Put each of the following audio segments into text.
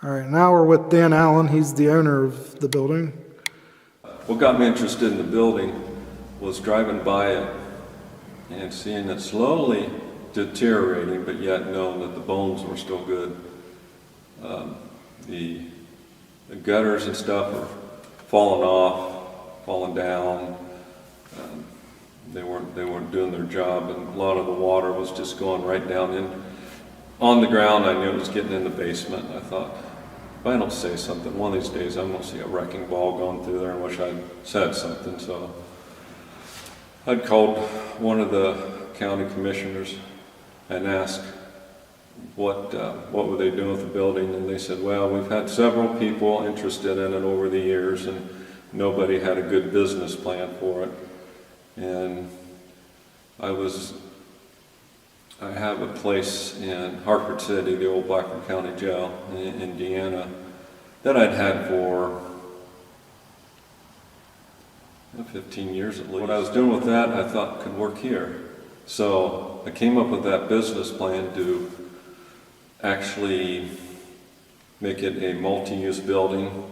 All right, now we're with Dan Allen. He's the owner of the building. What got me interested in the building was driving by it and seeing it slowly deteriorating, but yet knowing that the bones were still good. The gutters and stuff were falling off, falling down. They weren't doing their job, and a lot of the water was just going right down in on the ground. I knew it was getting in the basement. I thought, if I don't say something, one of these days I'm going to see a wrecking ball going through there and wish I'd said something. So I'd called one of the county commissioners and asked what were they doing with the building, and they said, well, we've had several people interested in it over the years and nobody had a good business plan for it. And I have a place in Hartford City, the old Blackburn County Jail in Indiana, that I'd had for 15 years at least. What I was doing with that, I thought could work here. So I came up with that business plan to actually make it a multi-use building.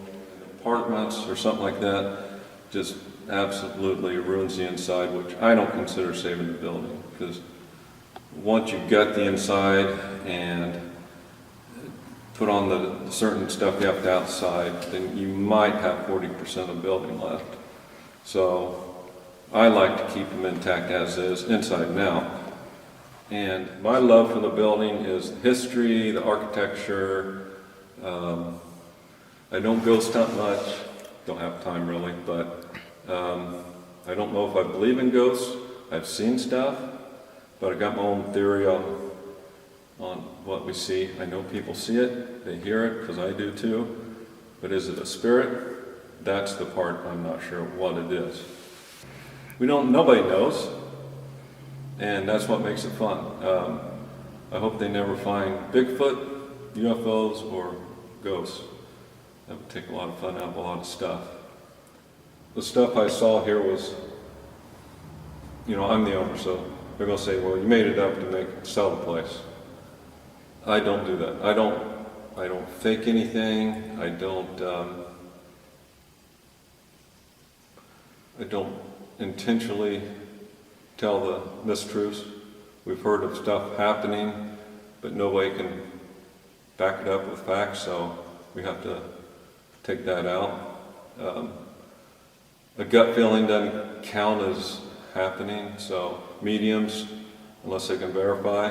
Apartments or something like that just absolutely ruins the inside, which I don't consider saving the building, because once you've got the inside and put on the certain stuff you have to outside, then you might have 40% of the building left. So I like to keep them intact as is, inside and out. And my love for the building is the history, the architecture. I don't ghost hunt much, don't have time really, but I don't know if I believe in ghosts. I've seen stuff, but I got my own theory on what we see. I know people see it, they hear it, because I do too. But is it a spirit? That's the part I'm not sure what it is. Nobody knows, and that's what makes it fun. I hope they never find Bigfoot, UFOs, or ghosts. That would take a lot of fun out of a lot of stuff. The stuff I saw here was, I'm the owner, so they're going to say, well, you made it up to sell the place. I don't do that. I don't fake anything. I don't intentionally tell the mistruths. We've heard of stuff happening, but nobody can back it up with facts, so we have to take that out. A gut feeling doesn't count as happening, so mediums, unless they can verify,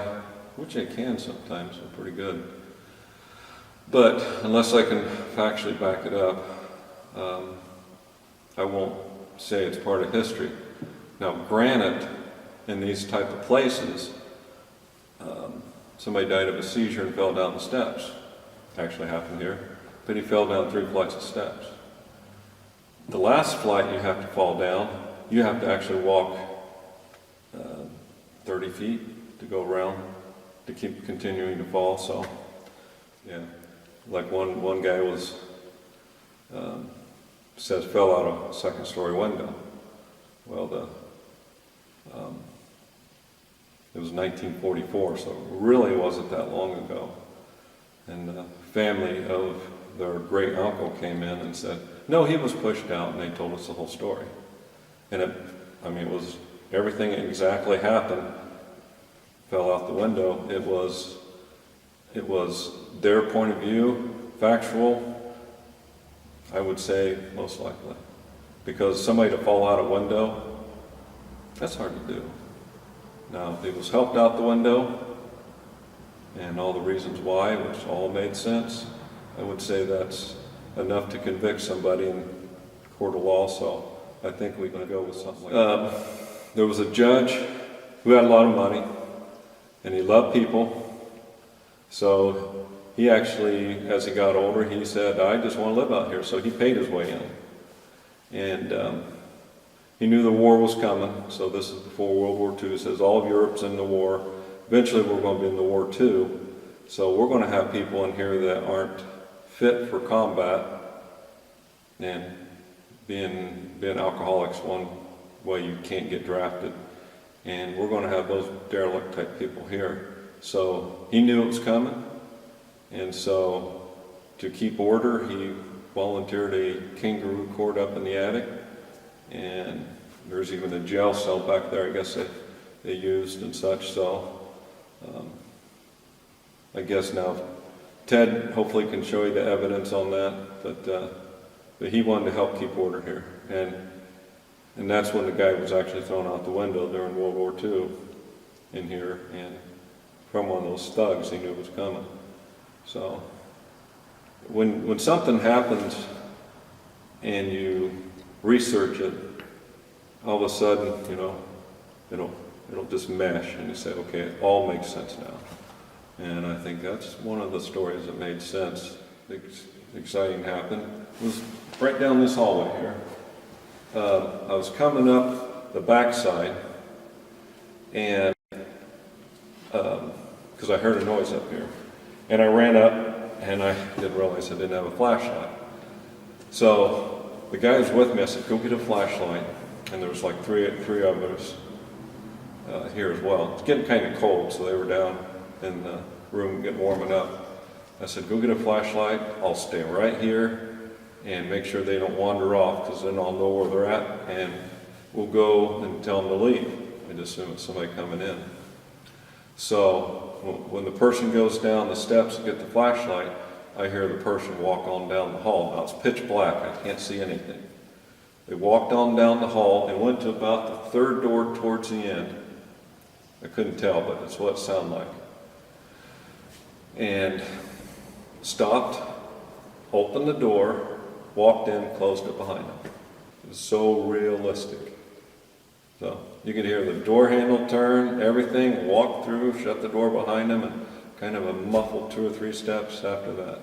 which they can sometimes, they're pretty good. But unless I can factually back it up, I won't say it's part of history. Now, granted, in these type of places, somebody died of a seizure and fell down the steps. Actually happened here, but he fell down 3 flights of steps. The last flight you have to fall down, you have to actually walk 30 feet to go around to keep continuing to fall. So, yeah, like one guy says fell out of a second-story window. Well, it was 1944, so it really wasn't that long ago. And the family of their great uncle came in and said, no, he was pushed out, and they told us the whole story. And it was everything exactly happened, fell out the window. It was their point of view, factual, I would say most likely. Because somebody to fall out a window, that's hard to do. Now, if it was helped out the window, and all the reasons why, which all made sense, I would say that's enough to convict somebody in court of law, so I think we can go with something like that. There was a judge who had a lot of money, and he loved people, so he actually, as he got older, he said, I just want to live out here, so he paid his way in. And he knew the war was coming, so this is before World War II. It says all of Europe's in the war. Eventually we're going to be in the war too, so we're going to have people in here that aren't fit for combat, and being alcoholics one way you can't get drafted, and we're going to have those derelict type people here. So he knew it was coming, and so to keep order, he volunteered a kangaroo court up in the attic, and there's even a jail cell back there, I guess they used and such. So I guess now Ted hopefully can show you the evidence on that, but he wanted to help keep order here, and that's when the guy was actually thrown out the window during World War II in here, and from one of those thugs, he knew it was coming. So when something happens and you research it, all of a sudden, you know, it'll just mesh, and you say, okay, it all makes sense now. And I think that's one of the stories that made sense. Exciting happened. It was right down this hallway here. I was coming up the backside, and because I heard a noise up here, and I ran up, and I didn't realize I didn't have a flashlight. So the guy was with me. I said, "Go get a flashlight," and there was like three of us here as well. It's getting kind of cold, so they were down in the room getting warming up. I said, "Go get a flashlight. I'll stay right here and make sure they don't wander off, because then I'll know where they're at, and we'll go and tell them to leave." I just assume it's somebody coming in. So when the person goes down the steps to get the flashlight, I hear the person walk on down the hall. Now it's pitch black, I can't see anything. They walked on down the hall and went to about the third door towards the end. I couldn't tell, but it's what it sounded like. And stopped, opened the door, walked in, closed it behind them. It was so realistic. So you could hear the door handle turn, everything, walk through, shut the door behind them, and kind of a muffled 2 or 3 steps after that.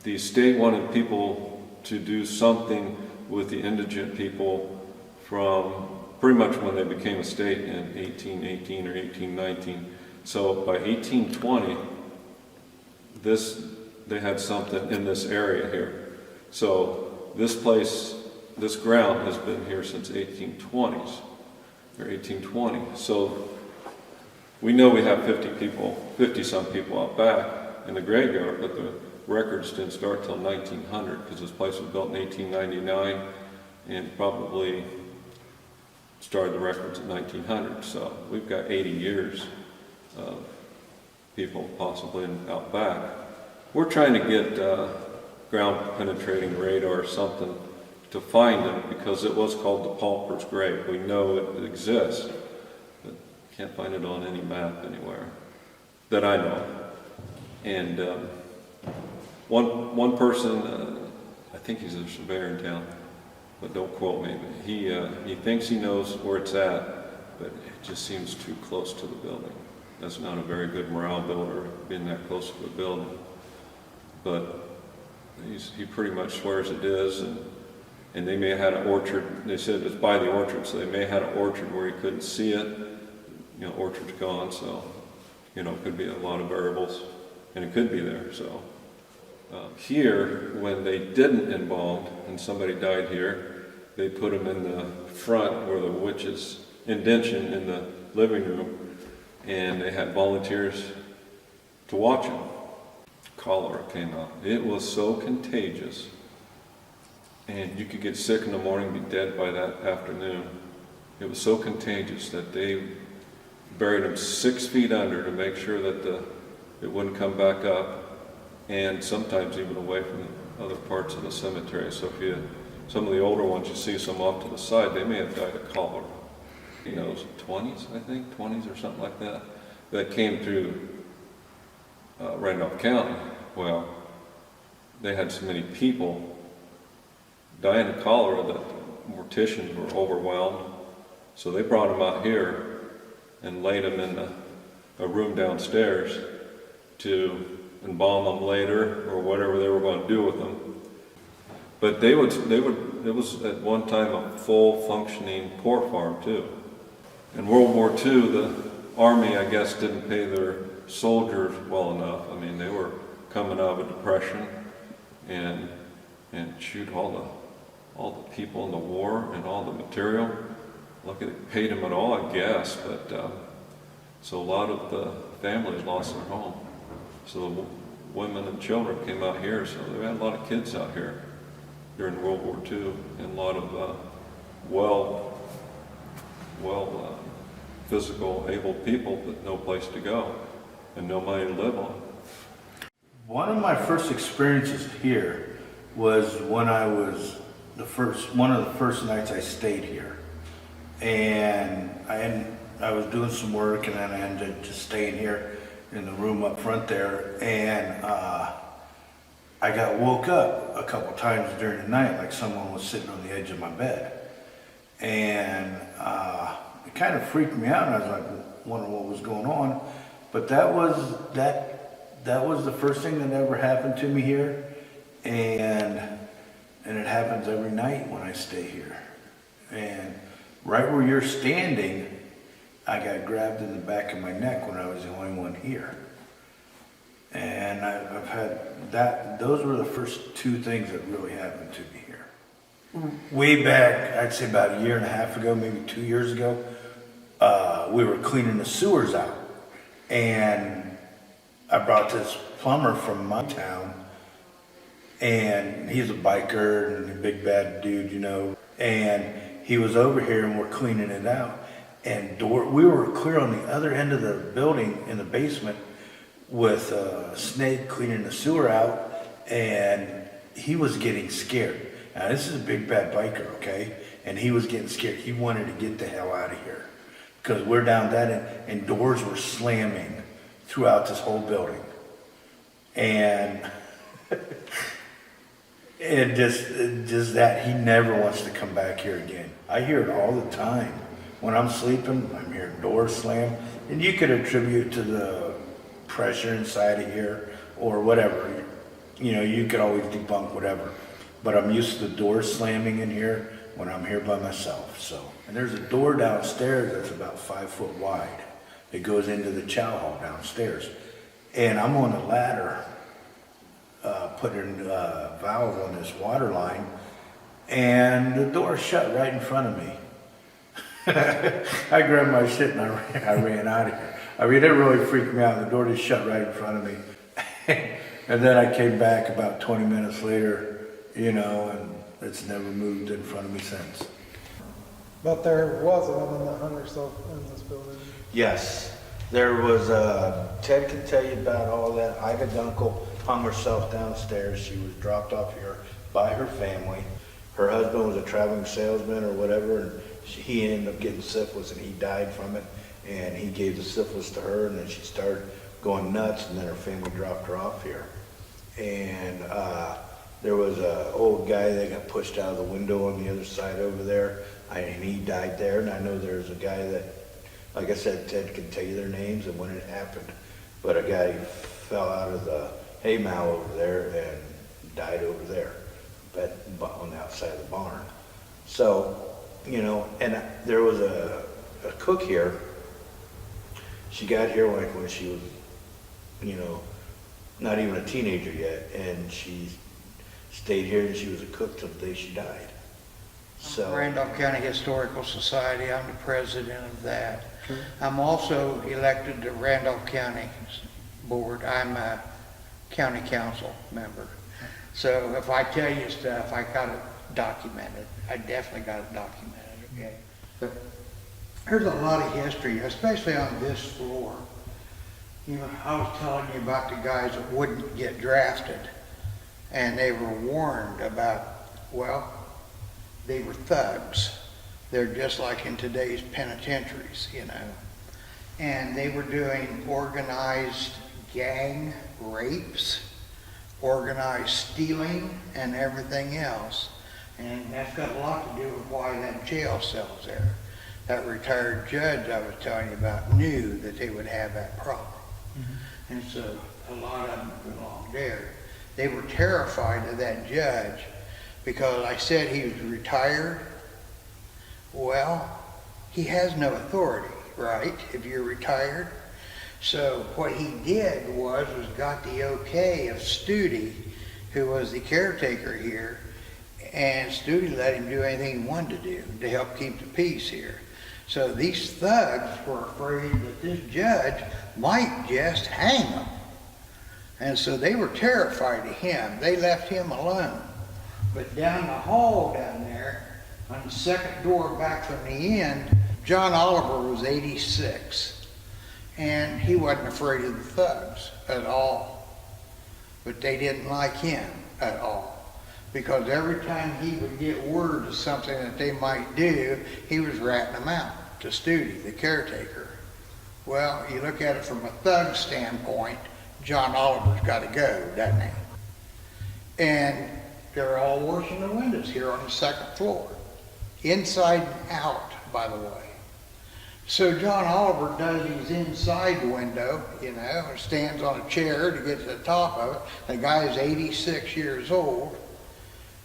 The state wanted people to do something with the indigent people from pretty much when they became a state in 1818 or 1819. So by 1820, they had something in this area here. So this place, this ground has been here since 1820s, or 1820. So we know we have 50-some people out back in the graveyard, but the records didn't start till 1900, because this place was built in 1899 and probably started the records in 1900. So we've got 80 years of people possibly out back. We're trying to get ground penetrating radar or something to find them, because it was called the Pauper's Grave. We know it exists, but can't find it on any map anywhere that I know. And one person, I think he's a surveyor in town, but don't quote me, but he thinks he knows where it's at, but it just seems too close to the building. That's not a very good morale builder, being that close to the building. But he pretty much swears it is, and they may have had an orchard. They said it's by the orchard, so they may have had an orchard where he couldn't see it. You know, orchard's gone, so, you know, it could be a lot of variables, and it could be there. So here, when they didn't embalm and somebody died here, they put them in the front where the witch's indention in the living room, and they had volunteers to watch them. Cholera came out. It was so contagious, and you could get sick in the morning and be dead by that afternoon. It was so contagious that they buried them 6 feet under to make sure that it wouldn't come back up, and sometimes even away from the other parts of the cemetery. So if some of the older ones, you see some off to the side, they may have died of cholera. You know, 20s, I think, 20s or something like that, that came through Randolph County. Well, they had so many people dying of cholera that morticians were overwhelmed. So they brought them out here and laid them in a room downstairs to embalm them later, or whatever they were going to do with them. But it was at one time a full functioning pork farm too. In World War II, the Army, I guess, didn't pay their soldiers well enough. I mean, they were coming out of a depression, and shoot, all the people in the war and all the material. Lucky they paid them at all, I guess, but so a lot of the families lost their home. So women and children came out here, so they had a lot of kids out here during World War II, and a lot of physical able people, but no place to go and no money to live on. One of my first experiences here was when I was one of the first nights I stayed here, and I was doing some work, and then I ended up just staying here in the room up front there, and I got woke up a couple times during the night, like someone was sitting on the edge of my bed, and it kind of freaked me out, and I was like wondering what was going on. But that was the first thing that ever happened to me here, and it happens every night when I stay here. And right where you're standing, I got grabbed in the back of my neck when I was the only one here. And I've had that, those were the first two things that really happened to me here. Way back, I'd say about a year and a half ago, maybe 2 years ago, we were cleaning the sewers out. And I brought this plumber from my town, and he's a biker and a big bad dude, you know, and he was over here and we're cleaning it out. And we were clear on the other end of the building in the basement with a snake cleaning the sewer out, and he was getting scared. Now this is a big bad biker, okay? And he was getting scared. He wanted to get the hell out of here because we're down that end, and doors were slamming throughout this whole building. And it just that he never wants to come back here again. I hear it all the time. When I'm sleeping, I'm hearing doors slam, and you could attribute it to the pressure inside of here or whatever. You know, you could always debunk whatever. But I'm used to the doors slamming in here when I'm here by myself. So, and there's a door downstairs that's about 5 foot wide. It goes into the chow hall downstairs. And I'm on the ladder, putting a valve on this water line, and the door shut right in front of me. I grabbed my shit and I ran out of here. I mean, it really freaked me out. The door just shut right in front of me. And then I came back about 20 minutes later, you know, and it's never moved in front of me since. But there was a woman that hung herself in this building. Yes, there was, Ted can tell you about all that. Ida Dunkel hung herself downstairs. She was dropped off here by her family. Her husband was a traveling salesman or whatever, and he ended up getting syphilis, and he died from it. And he gave the syphilis to her, and then she started going nuts, and then her family dropped her off here. And there was an old guy that got pushed out of the window on the other side over there, and he died there. And I know there's a guy that, like I said, Ted can tell you their names and when it happened, but a guy fell out of the hay mow over there and died over there, but on the outside of the barn. So, you know, and there was a cook here. She got here like when she was, you know, not even a teenager yet, and she stayed here, and she was a cook till the day she died. So Randolph County Historical Society, I'm the president of that. I'm also elected to Randolph County Board. I'm a county council member. So if I tell you stuff, I got it documented. I definitely got it documented, okay? But there's a lot of history, especially on this floor. You know, I was telling you about the guys that wouldn't get drafted, and they were warned about, well, they were thugs. They're just like in today's penitentiaries, you know. And they were doing organized gang rapes, organized stealing, and everything else. And that's got a lot to do with why that jail cell's there. That retired judge I was telling you about knew that they would have that problem. Mm-hmm. And so a lot of them belonged there. They were terrified of that judge because I said he was retired. Well, he has no authority, right, if you're retired. So what he did was got the okay of Studi, who was the caretaker here, and Studi let him do anything he wanted to do to help keep the peace here. So these thugs were afraid that this judge might just hang them. And so they were terrified of him. They left him alone. But down the hall down there, on the second door back from the end, John Oliver was 86. And he wasn't afraid of the thugs at all. But they didn't like him at all. Because every time he would get word of something that they might do, he was ratting them out to Studi, the caretaker. Well, you look at it from a thug standpoint, John Oliver's got to go, doesn't he? And they're all washing the windows here on the second floor. Inside and out, by the way. So John Oliver does his inside window, you know, and stands on a chair to get to the top of it. The guy is 86 years old,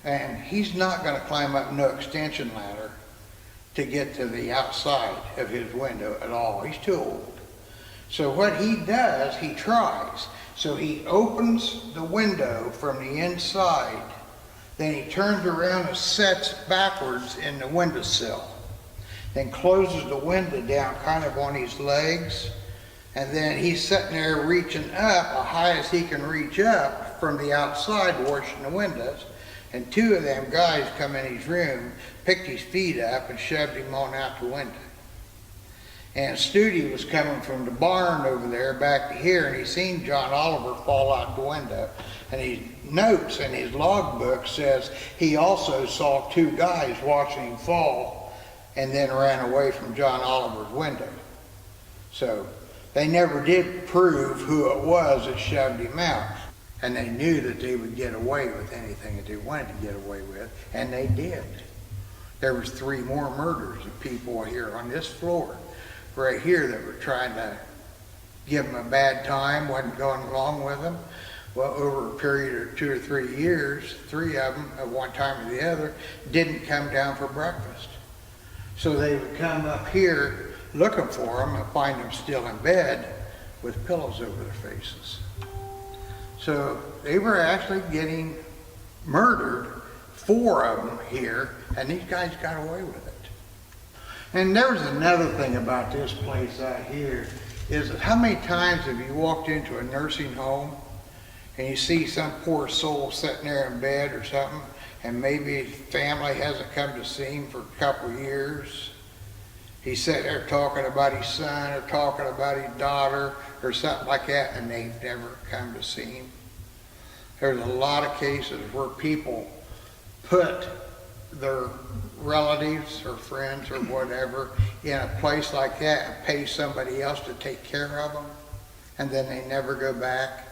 and he's not going to climb up no extension ladder to get to the outside of his window at all. He's too old. So what he does, he tries. So he opens the window from the inside, then he turns around and sets backwards in the windowsill, then closes the window down kind of on his legs, and then he's sitting there reaching up as high as he can reach up from the outside washing the windows, and two of them guys come in his room, picked his feet up and shoved him on out the window. And Studi was coming from the barn over there back to here, and he seen John Oliver fall out the window. And he notes in his logbook says he also saw two guys watching him fall and then ran away from John Oliver's window. So they never did prove who it was that shoved him out. And they knew that they would get away with anything that they wanted to get away with, and they did. There was 3 more murders of people here on this floor, right here, that were trying to give them a bad time, wasn't going along with them. Well, over a period of 2 or 3 years, 3 of them, at one time or the other, didn't come down for breakfast. So they would come up here looking for them and find them still in bed with pillows over their faces. So they were actually getting murdered, 4 of them here, and these guys got away with it. And there was another thing about this place out here, is that how many times have you walked into a nursing home and you see some poor soul sitting there in bed or something, and maybe his family hasn't come to see him for a couple of years? He's sitting there talking about his son or talking about his daughter or something like that, and they've never come to see him. There's a lot of cases where people put their relatives or friends or whatever in a place like that and pay somebody else to take care of them, and then they never go back.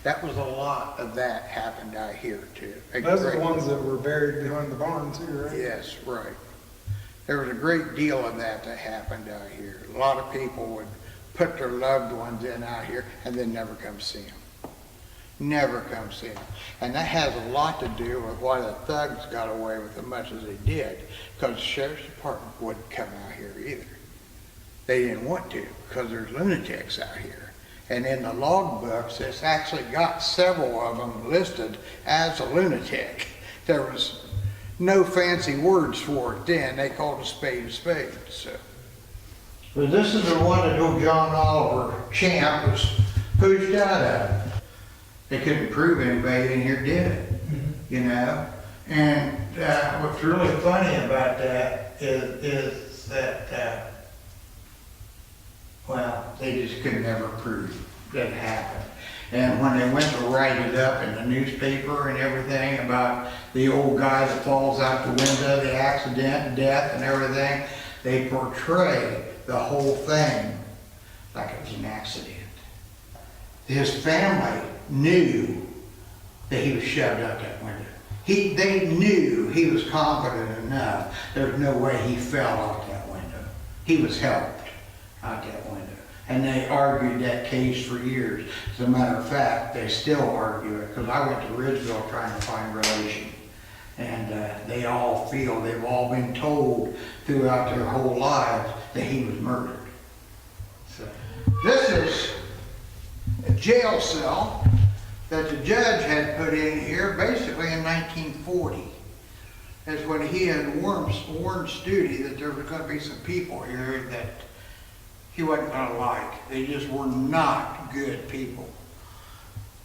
That was a lot of that happened out here too. Those are the ones that were buried behind the barn too, right? Yes, right. There was a great deal of that happened out here. A lot of people would put their loved ones in out here and then never come see them. Never come see them. And that has a lot to do with why the thugs got away with as much as they did, because the sheriff's department wouldn't come out here either. They didn't want to, because there's lunatics out here. And in the log books, it's actually got several of them listed as a lunatic. There was no fancy words for it then. They called a spade, so. But this is the one that old John Oliver champ was pushed out of. They couldn't prove anybody in here did it, you know? And what's really funny about that is that, well, they just could never prove that it happened. And when they went to write it up in the newspaper and everything about the old guy that falls out the window, the accident, death and everything, they portray the whole thing like it was an accident. His family knew that he was shoved out that window. They knew he was confident enough. There's no way he fell out that window. He was helped out that window. And they argued that case for years. As a matter of fact, they still argue it, because I went to Ridgeville trying to find relation. And they all feel, they've all been told throughout their whole lives that he was murdered. So, this is a jail cell that the judge had put in here basically in 1940. That's when he had warned Studi that there was going to be some people here that he wasn't going to like. They just were not good people.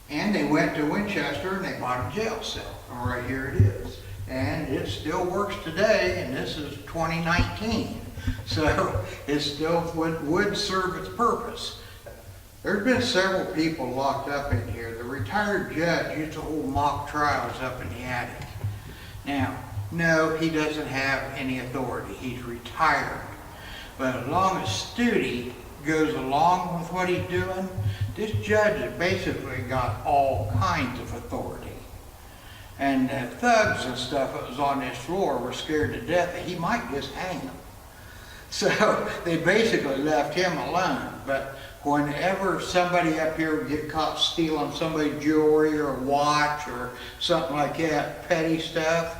And they went to Winchester and they bought a jail cell. And right here it is. And it still works today, and this is 2019. So it still would serve its purpose. There's been several people locked up in here. The retired judge used to hold mock trials up in the attic. Now, no, he doesn't have any authority. He's retired. But as long as Studi goes along with what he's doing, this judge has basically got all kinds of authority. And the thugs and stuff that was on this floor were scared to death that he might just hang them. So they basically left him alone. But whenever somebody up here would get caught stealing somebody's jewelry or a watch or something like that, petty stuff,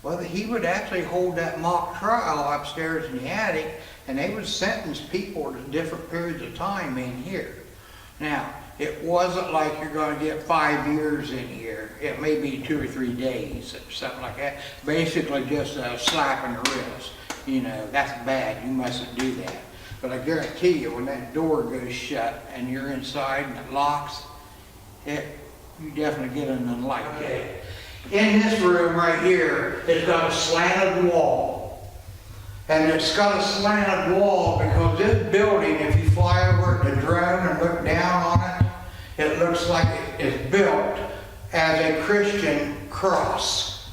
well, he would actually hold that mock trial upstairs in the attic, and they would sentence people to different periods of time in here. Now, it wasn't like you're going to get 5 years in here. It may be 2 or 3 days or something like that. Basically just a slap in the wrist. You know, that's bad. You mustn't do that. But I guarantee you, when that door goes shut and you're inside and it locks, you definitely get an unlike day. In this room right here, it's got a slanted wall. And it's got a slanted wall because this building, if you fly over it in a drone and look down on it, it looks like it's built as a Christian cross.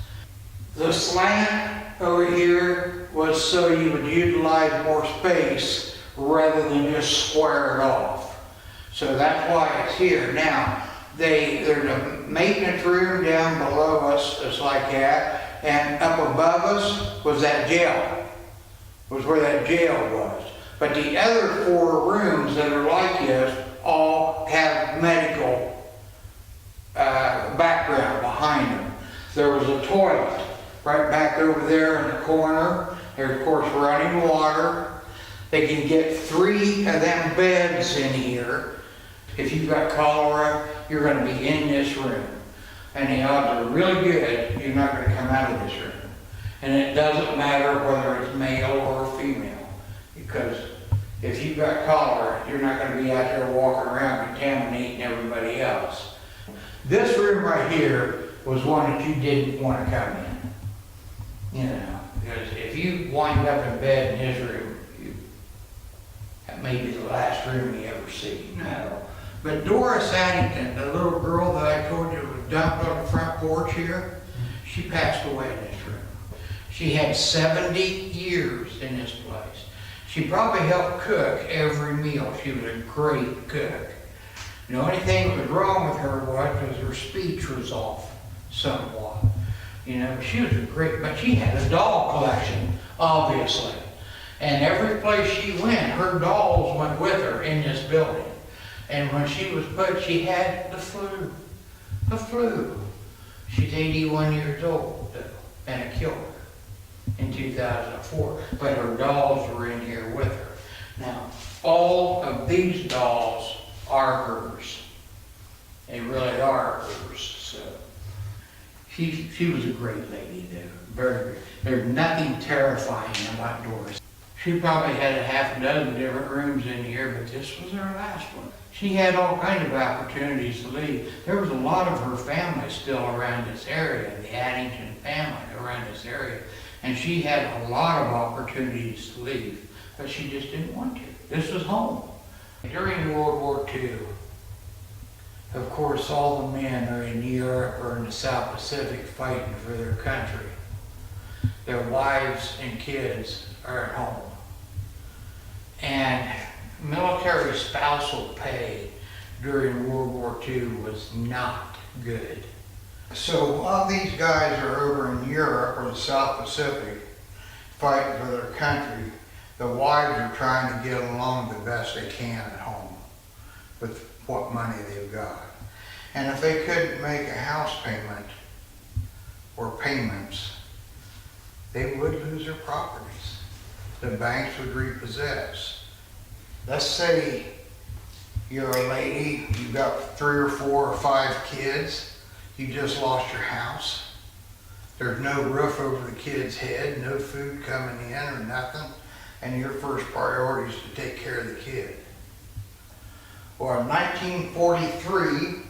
The slant over here was so you would utilize more space rather than just square it off. So that's why it's here. Now, there's a maintenance room down below us that's like that, and up above us was that jail, was where that jail was. But the other 4 rooms that are like this all have medical background behind them. There was a toilet right back over there in the corner. There's, of course, running water. They can get 3 of them beds in here. If you've got cholera, you're going to be in this room. And the odds are really good you're not going to come out of this room. And it doesn't matter whether it's male or female, because if you've got cholera, you're not going to be out there walking around contaminating everybody else. This room right here was one that you didn't want to come in. You know, because if you wind up in bed in his room, that may be the last room you ever see. No. But Doris Addington, the little girl that I told you was dumped on the front porch here, she passed away in this room. She had 70 years in this place. She probably helped cook every meal. She was a great cook. The only thing that was wrong with her was her speech was off somewhat. You know, she was a great, but she had a doll collection, obviously. And every place she went, her dolls went with her in this building. And when she was put, she had the flu. The flu. She's 81 years old, though, and it killed her in 2004. But her dolls were in here with her. Now, all of these dolls are hers. They really are hers. So she was a great lady, though. Very good. There's nothing terrifying about Doris. She probably had a half a dozen different rooms in here, but this was her last one. She had all kinds of opportunities to leave. There was a lot of her family still around this area, the Addington family around this area, and she had a lot of opportunities to leave, but she just didn't want to. This was home. During World War II, of course, all the men are in Europe or in the South Pacific fighting for their country. Their wives and kids are at home. And military spousal pay during World War II was not good. So while these guys are over in Europe or the South Pacific fighting for their country, the wives are trying to get along the best they can at home with what money they've got. And if they couldn't make a house payment or payments, they would lose their properties. The banks would repossess. Let's say you're a lady, you've got 3 or 4 or 5 kids, you just lost your house. There's no roof over the kid's head, no food coming in or nothing, and your first priority is to take care of the kid. Well, in 1943,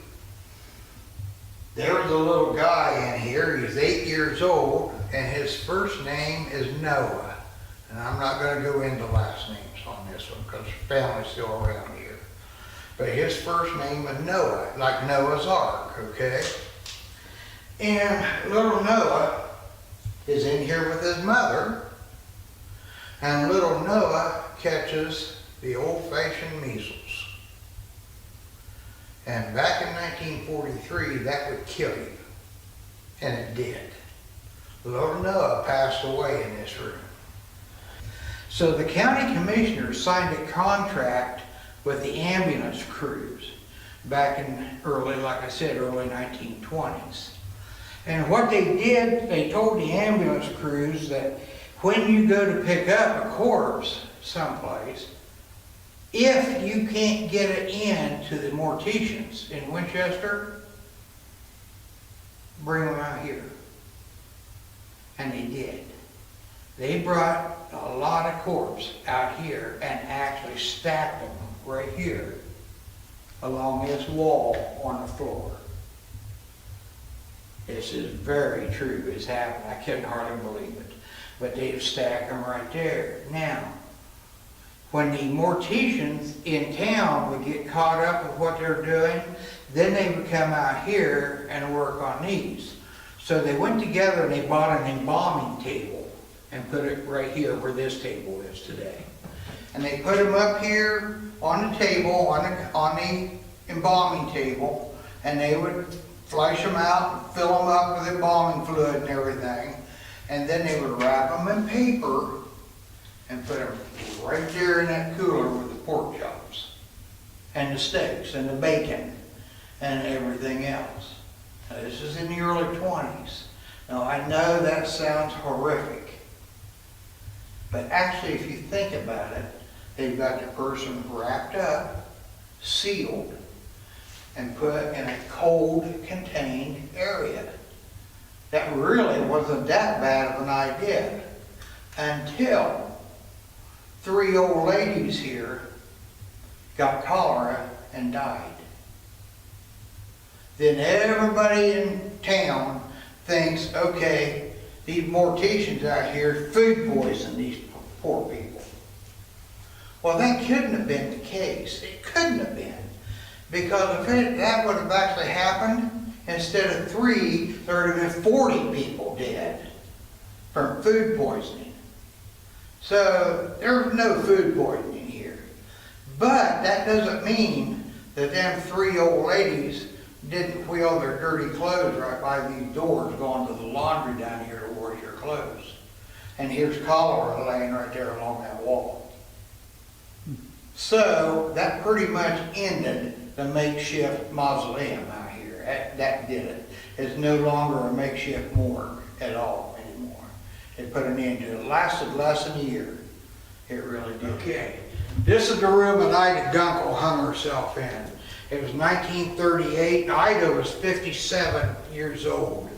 There was a little guy in here, he's 8 years old, and his first name is Noah. And I'm not gonna go into last names on this one, because family's still around here. But his first name was Noah, like Noah's Ark, okay? And little Noah is in here with his mother, and little Noah catches the old-fashioned measles. And back in 1943, that would kill you. And it did. Little Noah passed away in this room. So the county commissioners signed a contract with the ambulance crews back in early, like I said, early 1920s. And what they did, they told the ambulance crews that when you go to pick up a corpse someplace, if you can't get it in to the morticians in Winchester, bring them out here. And they did. They brought a lot of corpses out here and actually stacked them right here along this wall on the floor. This is very true. It's happened. I couldn't hardly believe it. But they'd stack them right there. Now, when the morticians in town would get caught up with what they're doing, then they would come out here and work on these. So they went together and they bought an embalming table and put it right here where this table is today. And they put them up here on the table, on the embalming table, and they would flush them out and fill them up with embalming fluid and everything. And then they would wrap them in paper and put them right there in that cooler with the pork chops and the steaks and the bacon and everything else. Now, this is in the early 20s. Now I know that sounds horrific, but actually if you think about it, they've got the person wrapped up, sealed, and put in a cold contained area. That really wasn't that bad of an idea until 3 old ladies here got cholera and died. Then everybody in town thinks, okay, these morticians out here food poison these poor people. Well, that couldn't have been the case. It couldn't have been. Because if that would have actually happened, instead of 3, there would have been 40 people dead from food poisoning. So there's no food poisoning here. But that doesn't mean that them 3 old ladies didn't wheel their dirty clothes right by these doors going to the laundry down here to wash your clothes. And here's cholera laying right there along that wall. So that pretty much ended the makeshift mausoleum out here. That did it. It's no longer a makeshift morgue at all anymore. They put an end to it. It lasted less than a year. It really did. Okay. This is the room that Ida Gunkel hung herself in. It was 1938. Ida was 57 years old.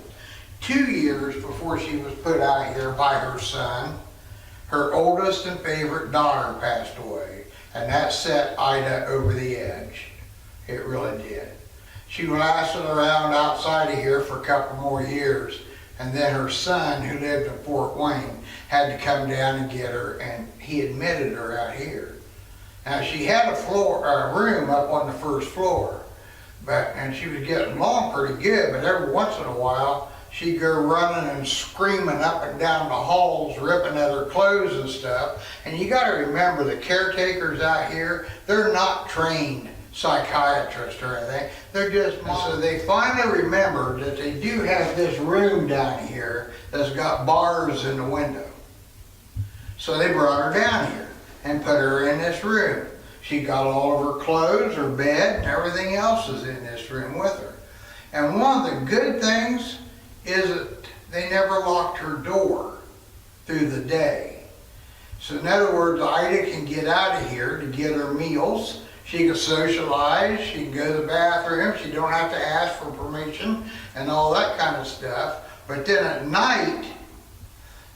2 years before she was put out here by her son, her oldest and favorite daughter passed away. And that set Ida over the edge. It really did. She lasted around outside of here for a couple more years. And then her son, who lived in Fort Wayne, had to come down and get her, and he admitted her out here. Now she had a room up on the first floor, and she was getting along pretty good, but every once in a while, she'd go running and screaming up and down the halls, ripping at her clothes and stuff. And you gotta remember, the caretakers out here, they're not trained psychiatrists or anything. They're just, so they finally remembered that they do have this room down here that's got bars in the window. So they brought her down here and put her in this room. She got all of her clothes, her bed, and everything else is in this room with her. And one of the good things is that they never locked her door through the day. So in other words, Ida can get out of here to get her meals. She can socialize, she can go to the bathroom, she don't have to ask for permission and all that kind of stuff. But then at night,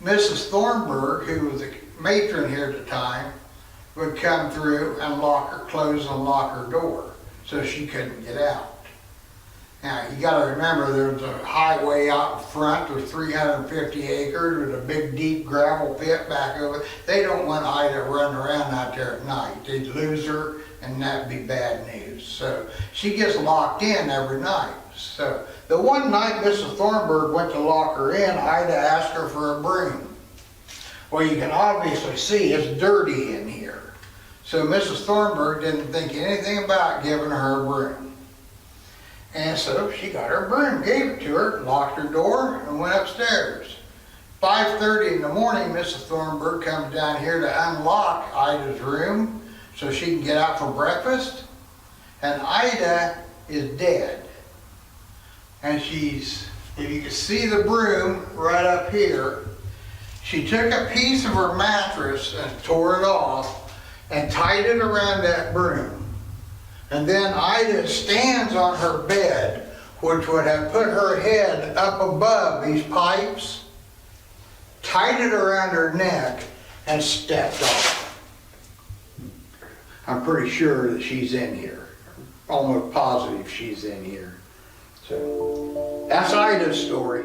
Mrs. Thornburg, who was the matron here at the time, would come through and lock her, close and lock her door, so she couldn't get out. Now, you gotta remember, there's a highway out in front, there's 350 acres, there's a big deep gravel pit back over. They don't want Ida running around out there at night. They'd lose her, and that'd be bad news. So she gets locked in every night. So the one night Mrs. Thornburg went to lock her in, Ida asked her for a broom. Well, you can obviously see it's dirty in here. So Mrs. Thornburg didn't think anything about giving her a broom. And so she got her broom, gave it to her, locked her door, and went upstairs. 5:30 in the morning, Mrs. Thornburg comes down here to unlock Ida's room so she can get out for breakfast. And Ida is dead. And she's, if you can see the broom right up here, she took a piece of her mattress and tore it off and tied it around that broom. And then Ida stands on her bed, which would have put her head up above these pipes, tied it around her neck, and stepped off. I'm pretty sure that she's in here. Almost positive she's in here. So, that's Ida's story.